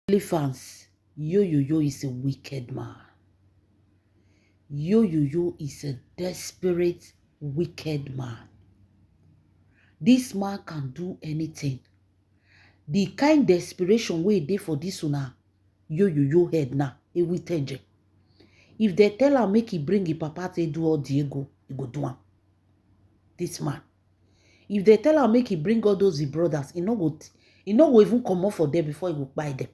Elephants, Yo is a wicked man. Yo is a desperate, wicked man. This man can do anything. The kind desperation wey dey for this una Yo head now, Ewiteje. If they tell am make he bring his papa to do all Diego, he go do am. This man. If they tell am make he bring all those his brothers, he no go even come up for them before he go buy them.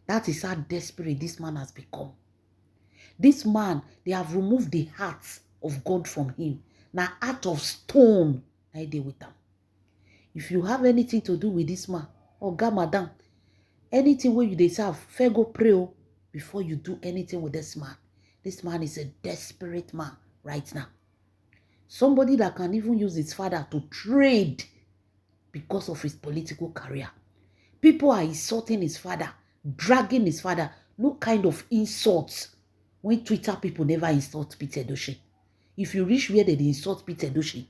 That is how desperate this man has become. This man, they have removed the heart of God from him. Now, heart of stone, I deal with them. If you have anything to do with this man, or God, madam, anything where you deserve, fair go pray before you do anything with this man. This man is a desperate man right now. Somebody that can even use his father to trade because of his political career. People are insulting his father, dragging his father. No kind of insults when Twitter people never insult Peter Edochie. If you reach where they insult Peter Edochie,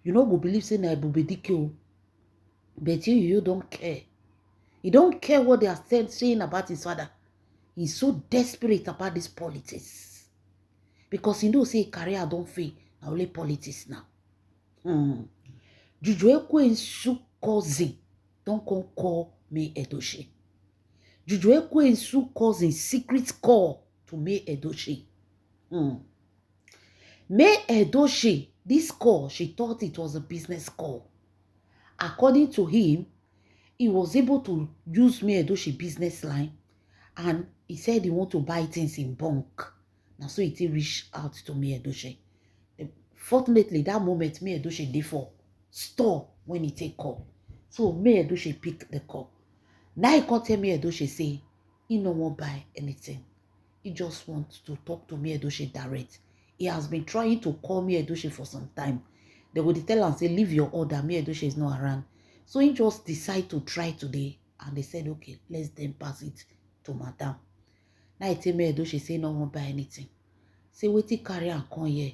you no go believe say na Ebubedike. But you don't care. You don't care what they are saying about his father. He's so desperate about this politics. Because he knows say career don't fail. Now only politics now. Juju Ekwensu cousin don't come call me Edochie. Juju Ekwensu cousin secret call to May Edochie. May Edochie, this call, she thought it was a business call. According to him, he was able to use May Edochie business line, and he said he want to buy things in bulk. Now, so he reached out to May Edochie. Fortunately, that moment, May Edochie did for store when he take call. So May Edochie picked the call. Now he can't tell May Edochie say he no want buy anything. He just wants to talk to May Edochie direct. He has been trying to call May Edochie for some time. They would tell him, say, leave your order. May Edochie is not around. So he just decided to try today. And they said, okay, let's then pass it to madam. Now he tell May Edochie, say, no want buy anything. Say, wait till carry and come here.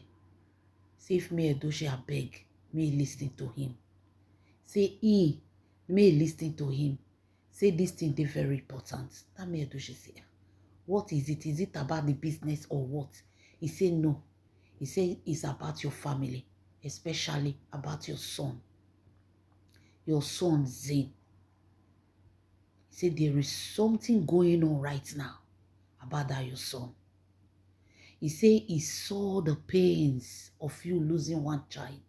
Say, if May Edochie a beg, may listen to him. Say, he may listen to him. Say, this thing is very important. That May Edochie say, what is it? Is it about the business or what? He said, no. He said, it's about your family, especially about your son. Your son, Zain. He said, there is something going on right now about that your son. He said, he saw the pains of you losing one child.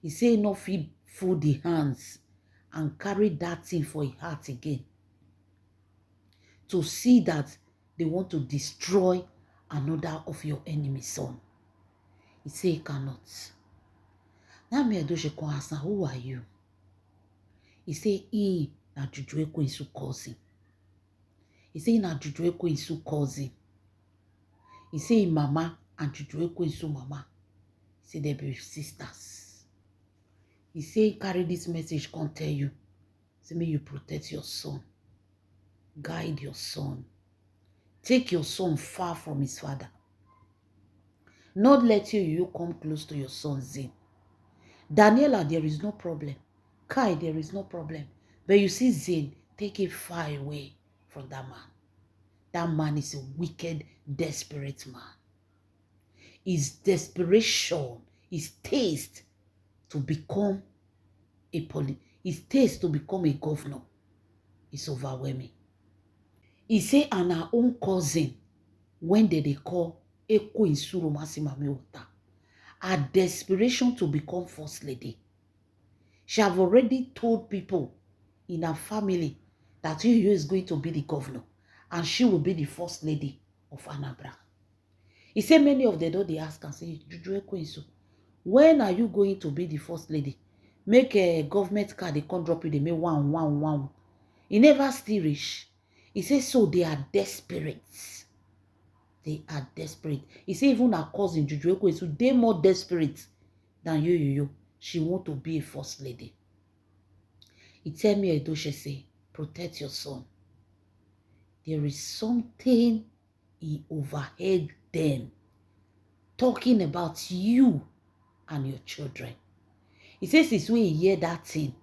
He said, not he fold the hands and carry that thing for his heart again. To see that they want to destroy another of your enemy's son. He said he cannot. Now May Edochie come ask, who are you? He said he na Juju Ekwensu cousin. He said na Juju Ekwensu cousin. He said mama and Juju Ekwensu mama. He said they be sisters. He said carry this message come tell you. Say may you protect your son. Guide your son. Take your son far from his father. Not let you come close to your son Zain. Daniela, there is no problem. Kai, there is no problem. But you see Zain, take it far away from that man. That man is a wicked, desperate man. His desperation, his taste to become a his taste to become a governor is overwhelming. He say, and our own cousin, when they call Ekwensu Masimamiota, her desperation to become first lady. She have already told people in her family that Yoyo is going to be the governor and she will be the first lady of Anambra. He said many of them, they ask and say, Juju Ekwensu, when are you going to be the first lady? Make a government card, they can't drop you, they make one. He never still rich. He says, so they are desperate. They are desperate. He said even her cousin, Juju Ekwensu, they're more desperate than Yoyo. She want to be a first lady. He tell me, Edochie, say, protect your son. There is something he overheard them talking about you and your children. He says it's when he hear that thing.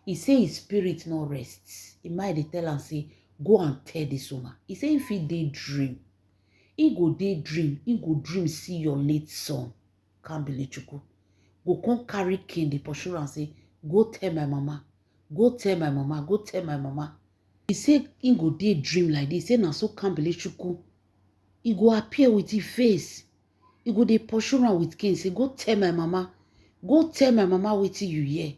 He say his spirit no rests. He might dey tell am say, go and tell this woman. He say if he daydream, he go daydream, he go dream see your late son, Kambili-Chukwu. Go come carry cane, dey pursue am say, go tell my mama, go tell my mama, go tell my mama. He say he go daydream like this. He say na so Kambili-Chukwu, he go appear with his face. He go dey pursue am with cane, say, go tell my mama, go tell my mama wetin you hear.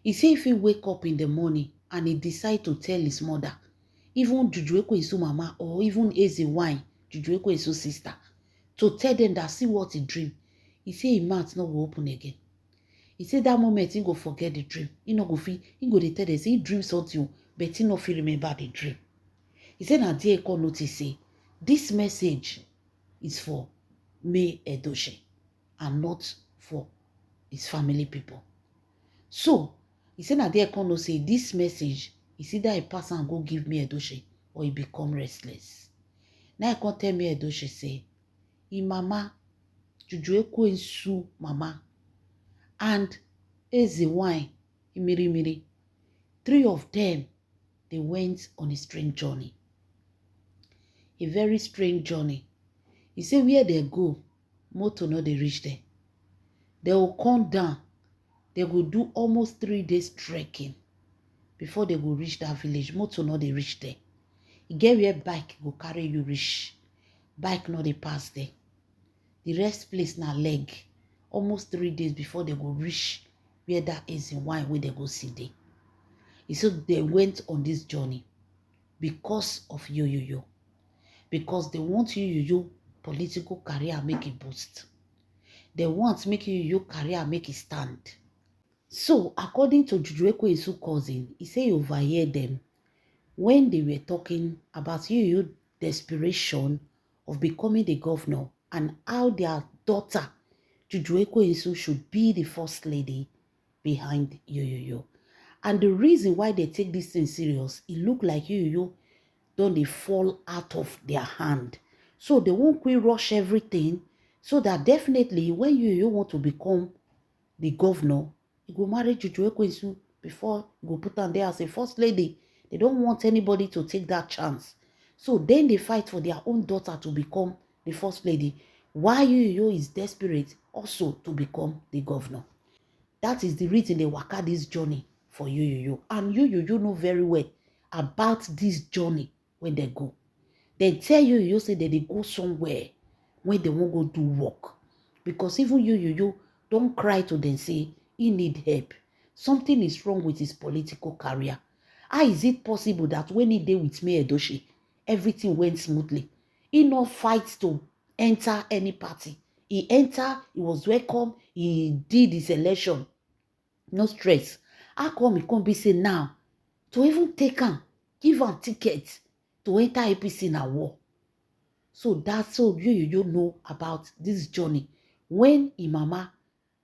He say if he wake up in the morning and he decide to tell his mother, even Juju Ekwensu mama or even Eze Wine, Juju Ekwensu sister, to tell them that see what he dream, he say his mouth no go open again. He say that moment he go forget the dream. He no go feel, he go dey tell them say he dream something, but he no fit remember the dream. He say na there he come notice say this message is for May Edochie and not for his family people. So he said that they can say this message is either a person go give me Edochie or he become restless. Now I can tell me Edochie say, he mama, Juju Ekwensu mama, and Eze Wine, Miri, three of them, they went on a strange journey. A very strange journey. He said where they go, motor no they reach there. They will come down. They will do almost 3 days trekking before they go reach that village. Motor no they reach there. You get where bike go carry you reach. Bike no they pass there. The rest place na leg. Almost 3 days before they go reach where that is in wine where they go see there. He said they went on this journey because of yo. Because they want yo political career make it boost. They want make yo career make it stand. So, according to Juju Ekwensu's cousin, he say he overheard them when they were talking about your desperation of becoming the governor and how their daughter, Juju Ekwensu, should be the first lady behind yo. And the reason why they take this thing serious, it look like yo don't they fall out of their hand. So they won't quit rush everything so that definitely when yo want to become the governor, you go marry Juju Ekwensu before you go put on there as a first lady. They don't want anybody to take that chance. So then they fight for their own daughter to become the first lady. Why yo is desperate also to become the governor. That is the reason they work out this journey for yo. And yo know very well about this journey when they go. They tell yo say that they go somewhere when they won't go do work. Because even yo don't cry to them say he need help. Something is wrong with his political career. How is it possible that when he did with May Edochie, everything went smoothly? He no fight to enter any party. He entered, he was welcome, he did his election. No stress. How come he can't be say now to even take him, give him tickets to enter APC na war? So that's so you know about this journey. When Imama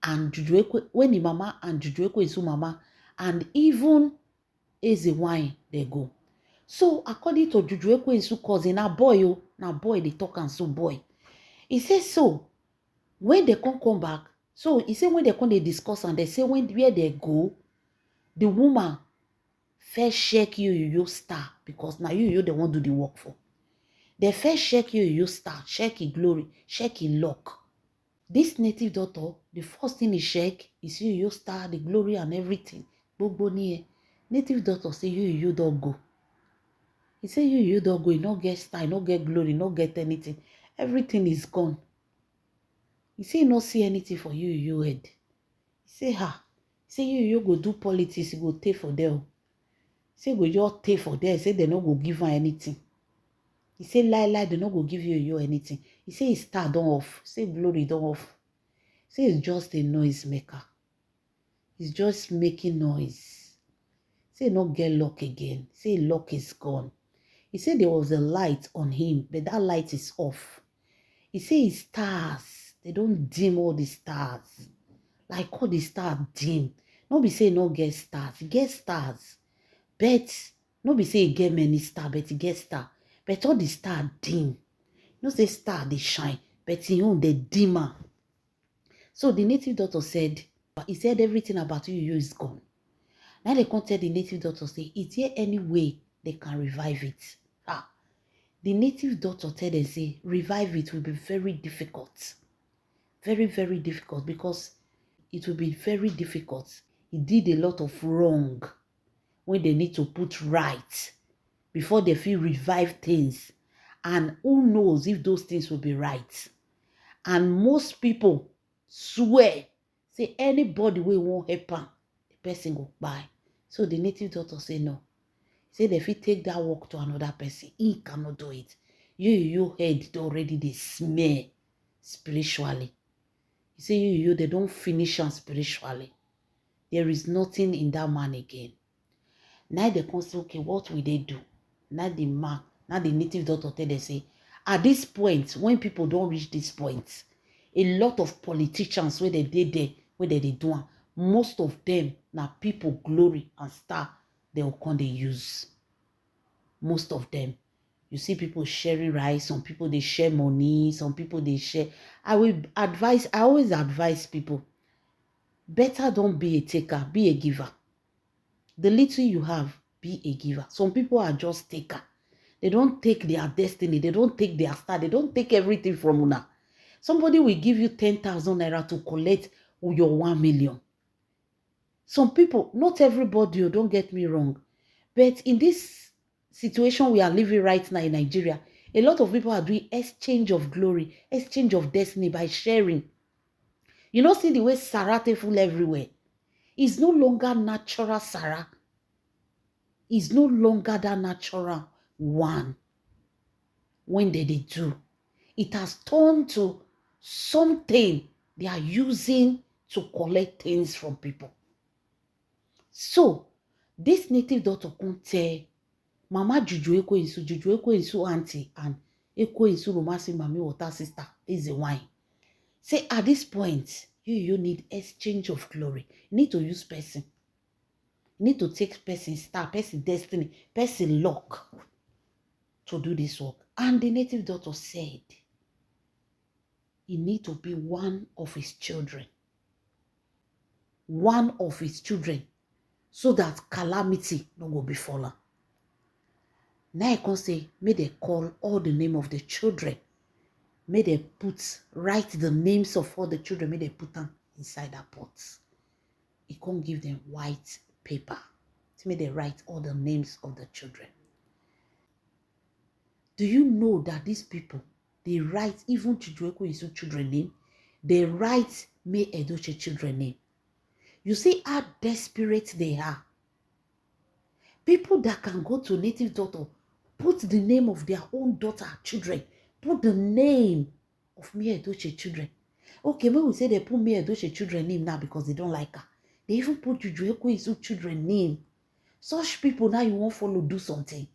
and Juju Ekwensu mama and even Eze Wine they go. So according to Juju Ekwensu cousin, na boy they talk and so boy. He says so when they come back. So he said when they come they discuss and they say where they go, the woman first check yo star because now yo they want to do the work for. They first check yo star, check his glory, check his luck. This native doctor, the first thing he check is yo star, the glory and everything. Bogboni, native doctor say yo don't go. He say yo don't go, he no get star, he no get glory, no get anything. Everything is gone. He say he no see anything for yo head. He say He say yo go do politics, he go take for them. He say go just take for them. He say they no go give her anything. He say lie, they no go give you anything. He say his star don't off. He say glory don't off. He say it's just a noise maker. He's just making noise. He say no get luck again. He say luck is gone. He said there was a light on him, but that light is off. He say his stars, they don't dim all the stars. Like all the stars dim. No be say no get stars. He get stars. But no be say he get many stars, but he get stars. But all the stars dim. No say star they shine, but he own the dimmer. So the native doctor said, he said everything about you is gone. Now they come tell the native doctor, say, is there any way they can revive it? The native doctor tell them, say, revive it will be very difficult. Very, very difficult, because it will be very difficult. He did a lot of wrong when they need to put right before they feel revive things. And who knows if those things will be right. And most people swear, say anybody will won't help am, the person go buy. So the native doctor say no. Say if he take that work to another person, he cannot do it. You head already they smell spiritually. He say they don't finish on spiritually. There is nothing in that man again. Now they come say, okay, what will they do? Now the native doctor tell them, say, at this point, when people don't reach this point, a lot of politicians where they did there, where they do, most of them now people glory and star they will come they use. Most of them. You see people sharing rice, some people they share money, some people they share. I always advise people, better don't be a taker, be a giver. The little you have, be a giver. Some people are just taker. They don't take their destiny. They don't take their star. They don't take everything from una. Somebody will give you 10,000 naira to collect your 1 million. Some people, not everybody, don't get me wrong. But in this situation we are living right now in Nigeria, a lot of people are doing exchange of glory, exchange of destiny by sharing. You know, see the way Sarah full everywhere. It's no longer natural Sarah. It's no longer that natural one. When they do, it has turned to something they are using to collect things from people. So this native doctor come tell Mama Juju Juju auntie, and Romasi Mami Water sister is a wine. Say at this point, you need exchange of glory. You need to use person. You need to take person star, person destiny, person luck to do this work. And the native doctor said, he need to be one of his children. One of his children. So that calamity no go befall am. Now I can say, may they call all the name of the children. May they write the names of all the children. May they put them inside that pot. He can't give them white paper. So may they write all the names of the children. Do you know that these people, they write even Chijueku Isu children name, they write May Edochie children name. You see how desperate they are. People that can go to native doctor, put the name of their own daughter, children, put the name of May Edochie children. Okay, when we say they put May Edochie children name now because they don't like her, they even put Chijueku Isu children name. Such people now you won't follow do something.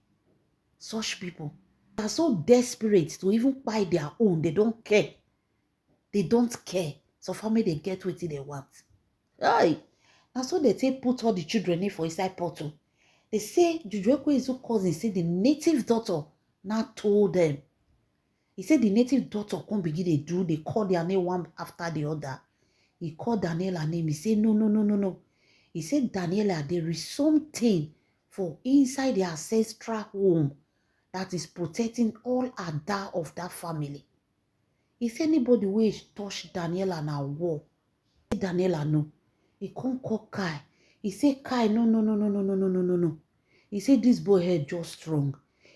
Such people are so desperate to even buy their own. They don't care. They don't care. So family they get what they want. Aye. And so they say put all the children in for inside portal. They say Jujueku Isu cousin say the native daughter now told them. He said the native daughter come begin they do. They call their name one after the other. He called Daniela name. He said no. He said Daniela, there is something for inside the ancestral home that is protecting all Ada of that family. If anybody will touch Daniela na war, Daniela no. He can't call Kai. He say Kai no. He say this boy head just strong.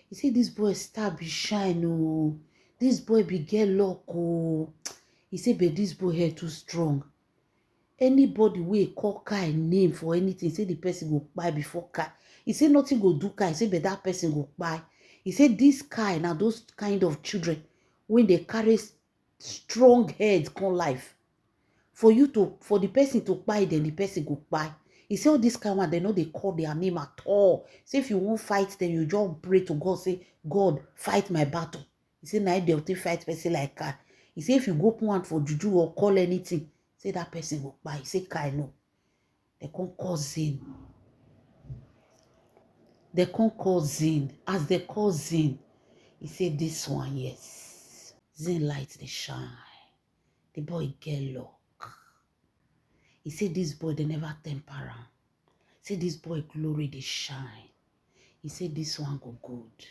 He say this boy star be shine oh. This boy be get luck oh. He say but this boy head too strong. Anybody will call Kai name for anything, say the person go buy before Kai. He say nothing go do Kai. He say but that person go buy. He said this kind, now those kind of children, when they carry strong heads come life, for the person to buy, then the person go buy. He said all this kind one, they know they call their name at all. Say if you won't fight, then you just pray to God, say, God, fight my battle. He said now they'll take fight person like that. He said if you go point for juju or call anything, say that person go buy. He said, Kai no. They can't call Zin. They can't call Zin. As they call Zin, he said this one, yes. Zin light the shine. The boy get luck. He said this boy, they never temper him. Say this boy glory dey shine. He said this one go good.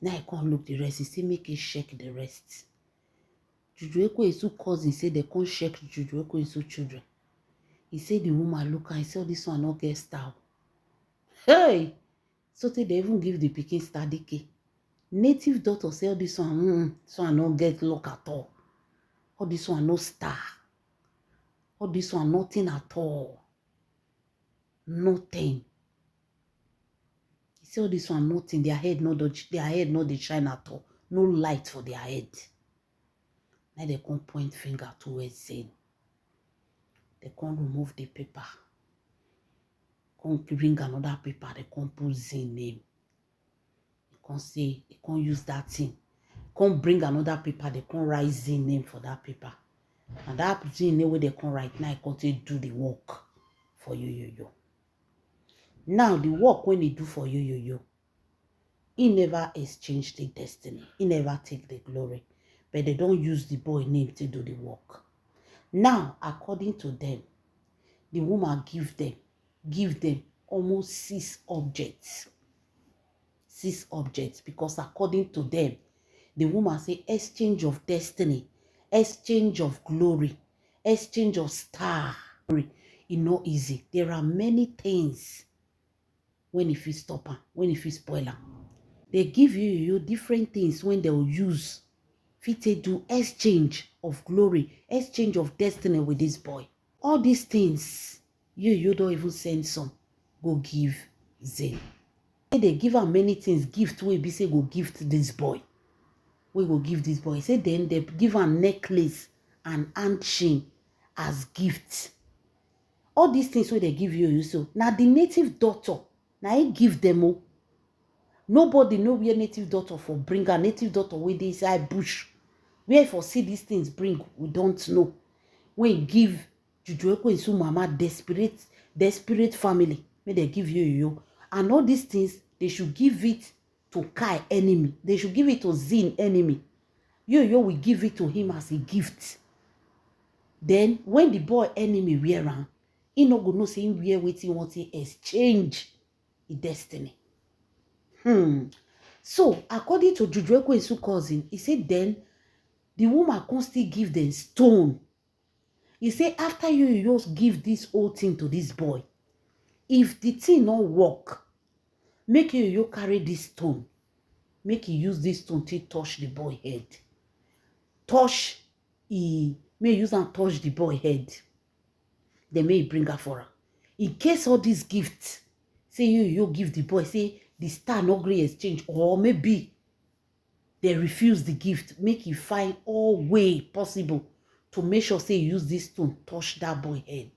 Now I can't look the rest. He say make it check the rest. Juju Ekwensu cousin say they can't check Juju Ekwensu children. He said the woman look and he said this one not get star. Hey! So they even give the pikin star decay. Native daughter say this one not get luck at all. All this one no star. All this one nothing at all. Nothing. He said all this one nothing. Their head not they shine at all. No light for their head. Now they can't point finger towards Zain. They can't remove the paper. Can't bring another paper. They can't put Zain name. They can't say, they can't use that thing. Can't bring another paper. They can't write Zain name for that paper. And that Zain name where they can't write now, can't do the work for you. Now the work when they do for you, he never exchanged the destiny. He never take the glory. But they don't use the boy name to do the work. Now, according to them, the woman give them almost 6 objects. 6 objects, because according to them, the woman say exchange of destiny, exchange of glory, exchange of star. It's not easy. There are many things when if you stop her, when if you spoil her. They give you different things when they will use. Fit they do exchange of glory, exchange of destiny with this boy. All these things, you don't even send some. Go give Zain. They give her many things, gift wey be say go gift this boy. We go give this boy. Say then they give her necklace and hand chain as gifts. All these things where they give you so. Now the native daughter, now he give them all. Nobody know where native daughter for bring her. Native daughter where they say bush. Where for see these things bring, we don't know. When you give Juju Ekwensu mama desperate family, when they give you. And all these things, they should give it to Kai enemy. They should give it to Zain enemy. You will give it to him as a gift. Then when the boy enemy wear around, he no go know say him wear waiting want to exchange the destiny. So according to Juju Ekwensu cousin, he said then the woman can still give them stone. He said after you just give this whole thing to this boy, if the thing not work, make you carry this stone. Make you use this stone to touch the boy head. May use and touch the boy head. Then may bring her for her. In case all these gifts, say you give the boy, say the star no gree exchange, or maybe they refuse the gift, make you find all way possible to make sure say you use this stone touch that boy head.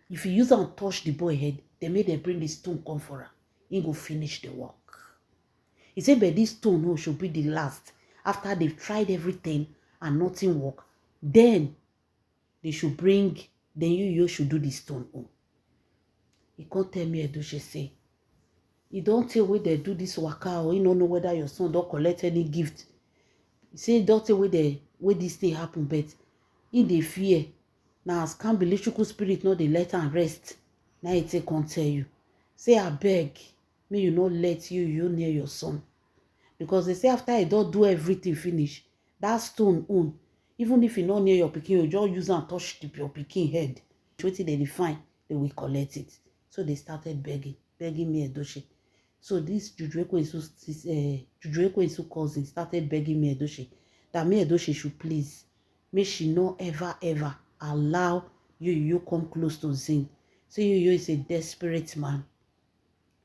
If you use and touch the boy head, they may they bring the stone come for her. He go finish the work. He said, but this stone should be the last. After they've tried everything and nothing work, then they should bring, then you should do the stone home. He can't tell me Edochie say, you don't tell where they do this waka or you don't know whether your son don't collect any gift. He say, don't tell where this thing happen, but in the fear. Now as can't be electrical spirit, not they let her rest. Now it can't tell you. Say, I beg, may you not let you near your son. Because they say after I don't do everything finish, that stone own, even if you not near your pikin, you just use and touch your pikin head. Waiting they define, they will collect it. So they started begging me Edochie. So this Juju Ekwensu cousin started begging me Edochie that me Edochie should please, may she not ever allow you come close to Zain. Say you is a desperate man.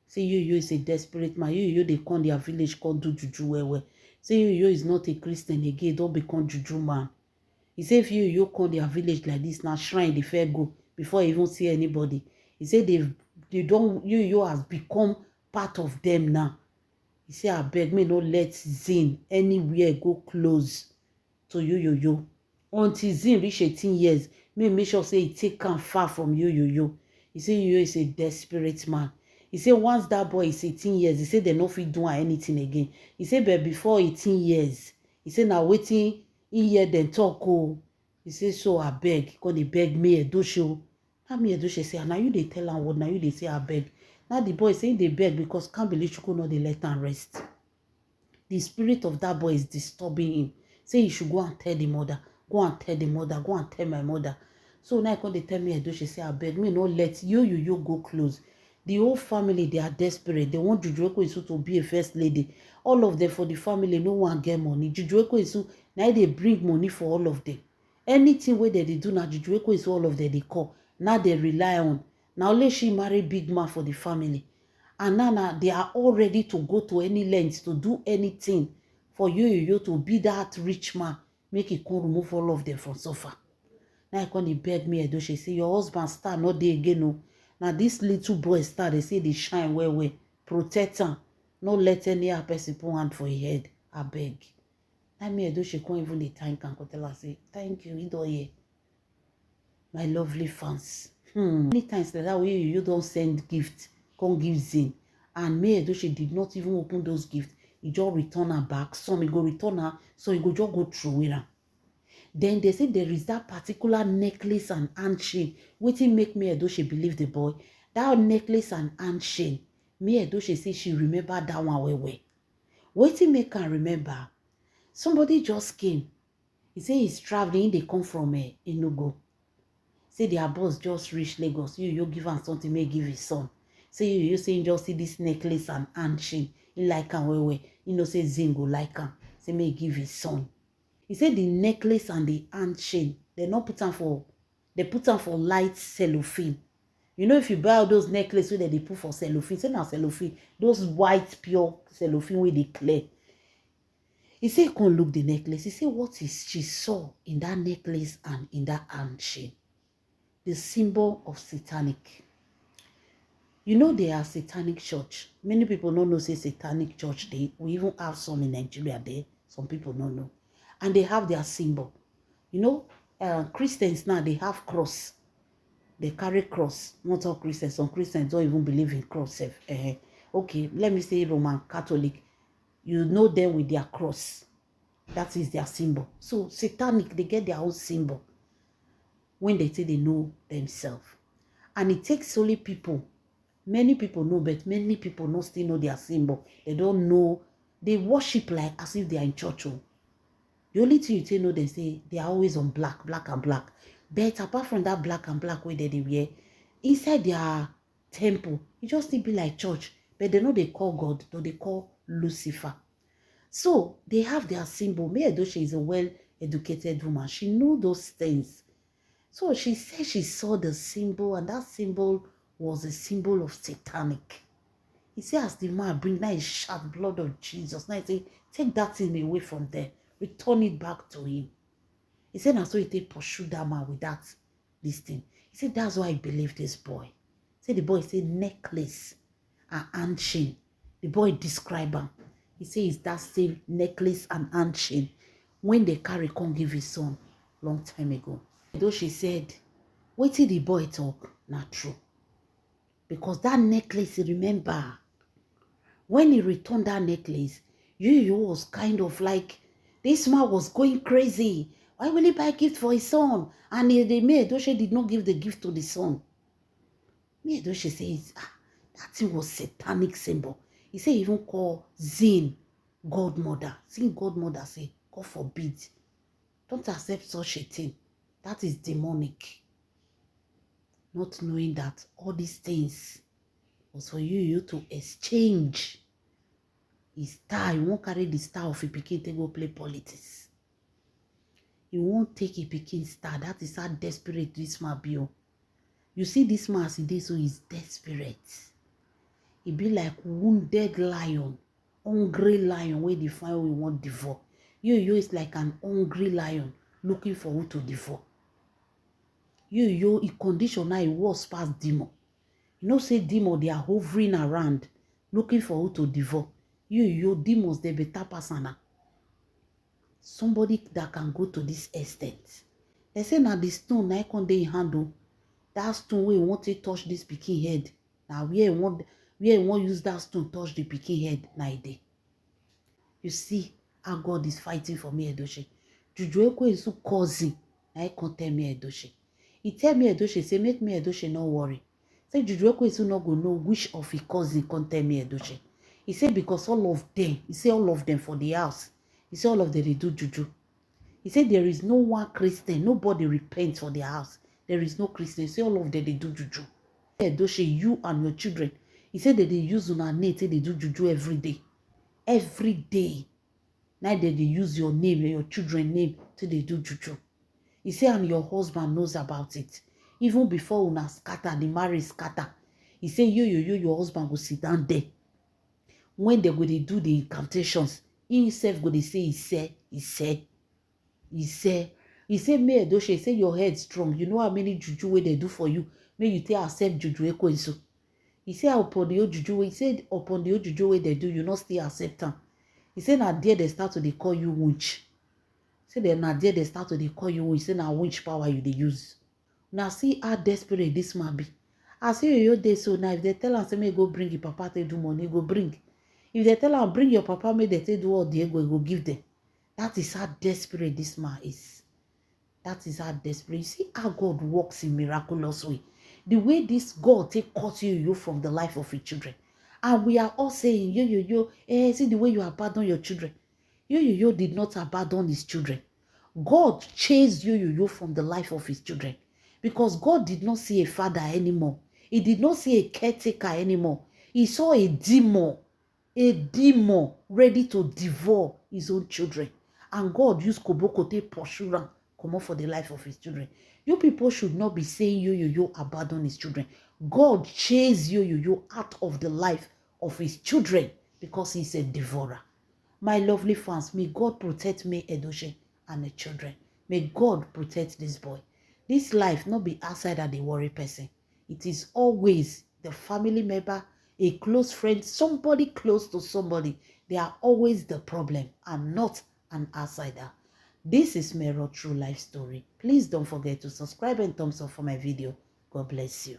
Say you is a desperate man. You they come their village called do juju well. Say you is not a Christian again. Don't become juju man. He say if you come their village like this, now shrine the fair go before you even see anybody. He say they don't you has become part of them now. He say I beg me no let Zain anywhere go close to you. Until Zain reach 18 years, make sure say he take him far from you. He say you is a desperate man. He say once that boy is 18 years, he say they no fit do anything again. He say but before 18 years, he say now waiting in hear them talk. He say so I beg, because they beg me Edochie. How me Edoche say, now you they tell am what, now you they say I beg. Now the boy saying they beg because can't believe Chuku no they let am rest. The spirit of that boy is disturbing him. Say he should go and tell the mother. Go and tell the mother. Go and tell my mother. So now when they tell me Edoche say I beg me no let you go close. The whole family they are desperate. They want Juju Ekwesu to be a first lady. All of them for the family no one get money. Juju Ekwesu now they bring money for all of them. Anything where they do now Juju Ekwesu all of them they call. Now they rely on. Now let she marry big man for the family. And now they are all ready to go to any length to do anything for you to be that rich man. Make it come remove all of them from suffer. Now I come beg me Edoche say your husband star not there again. No. Now this little boy star they say they shine well. Protect him. No let any other person put hand for your head. I beg. Now me Edoche can't even the thank and tell her say thank you Idoye. My lovely fans. Many times that way you don't send gifts. Come give Zin. And me Edoche did not even open those gifts. He just return her back. Some he go return her. So he go just go through with her. Then they say there is that particular necklace and handchain. Wetin make me Edoche believe the boy. That necklace and handchain. Me Edoche say she remember that one well. Wetin make her remember? Somebody just came. He say he's traveling. They come from Enugu. Say their boss just reach Lagos. You give am something, may give his son. Say you say just see this necklace and handchain. He like am well. You know say Zin go like am. Say may give his son. He said the necklace and the handchain, they put them for light cellophane. You know if you buy all those necklaces where they put for cellophane, say now cellophane, those white pure cellophane where they clear. He said, come look the necklace. He said, what is she saw in that necklace and in that handchain? The symbol of satanic. You know they are satanic church. Many people don't know say satanic church there. We even have some in Nigeria there. Some people don't know. And they have their symbol. You know, Christians now, they have cross. They carry cross. Not all Christians. Some Christians don't even believe in cross. Okay, let me say Roman Catholic. You know them with their cross. That is their symbol. So satanic, they get their own symbol when they say they know themselves. And it takes only people. Many people know, but many people don't still know their symbol. They don't know. They worship like as if they are in church. The only thing you know, they say they are always on black and black. But apart from that black and black way that they wear, inside their temple, it just still be like church. But they know they call God, though they call Lucifer. So they have their symbol. Me Edoche is a well-educated woman. She knows those things. So she said she saw the symbol, and that symbol was a symbol of satanic. He said, as the man bring that shed blood of Jesus, now he say, take that thing away from there. Return it back to him. He said, and so he pursue that man with this thing. He said, that's why I believe this boy. He said, the boy said necklace and handchain. The boy describe him. He said, it's that same necklace and handchain when they carry come give his son long time ago. Though she said, wait till the boy talk, not true. Because that necklace, remember, when he returned that necklace, you was kind of like, this man was going crazy. Why will he buy a gift for his son? And the maid Edoche did not give the gift to the son. Me Edoche says, that thing was satanic symbol. He said even call Zin godmother. Zin godmother say, God forbid. Don't accept such a thing. That is demonic. Not knowing that all these things was for you to exchange his star. You won't carry the star of a pikin to go play politics. You won't take a pikin star. That is how desperate this man be. You see this man as he did, so he's desperate. He be like wounded lion, hungry lion where they find who want to devour. You is like an hungry lion looking for who to devour. He condition now, he was past demon. You know, say demon, they are hovering around looking for who to devour. Demons, they better person. Somebody that can go to this extent. They say now the stone now can they handle. That stone where you want to touch this pikin head. Now where you want use that stone touch the pikin head now day. You see how God is fighting for me Edoche. Juju Ekwesu cousin. I can't tell me Edoche. He tell me Edochie, say, make me Edochie not worry. Say, Juju Ekwe is not going to know which of his cousin can tell me Edochie. He said, because all of them, he said, all of them for the house. He said, all of them, they do Juju. He said, there is no one Christian. Nobody repents for their house. There is no Christian. He said, all of them, they do Juju. Edochie, you and your children. He said that they use una name, they do Juju every day. Every day. Now that they use your name and your children's name till they do Juju. He said, and your husband knows about it. Even before una scatter, the marriage scatter. He said, your husband will sit down there. When they go to do the incantations, he himself go to say, he said, may Edochie, he say your head strong. You know how many Juju way they do for you. May you take accept Juju Ekwensu. He said upon the old Juju way, they do, you not still accept them. He said now there they start to they call you winch. Say then now there they start to they call you winch. Say now winch power you they use. Now see how desperate this man be. I say your day so now if they tell him say may go bring your papa to do money, go bring. If they tell him bring your papa, may they do all the go give them. That is how desperate this man is. That is how desperate. You see how God works in miraculous way. The way this God take cut you from the life of your children. And we are all saying, see the way you abandon your children. Yo did not abandon his children. God chased you from the life of his children. Because God did not see a father anymore. He did not see a caretaker anymore. He saw a demon ready to devour his own children. And God used Koboko to pursue him, come up for the life of his children. You people should not be saying yo abandon his children. God chased yo out of the life of his children because he's a devourer. My lovely fans, may God protect me, Edochie, and the children. May God protect this boy. This life not be outside of the worry person. It is always the family member, a close friend, somebody close to somebody. They are always the problem and not an outsider. This is my raw true life story. Please don't forget to subscribe and thumbs up for my video. God bless you.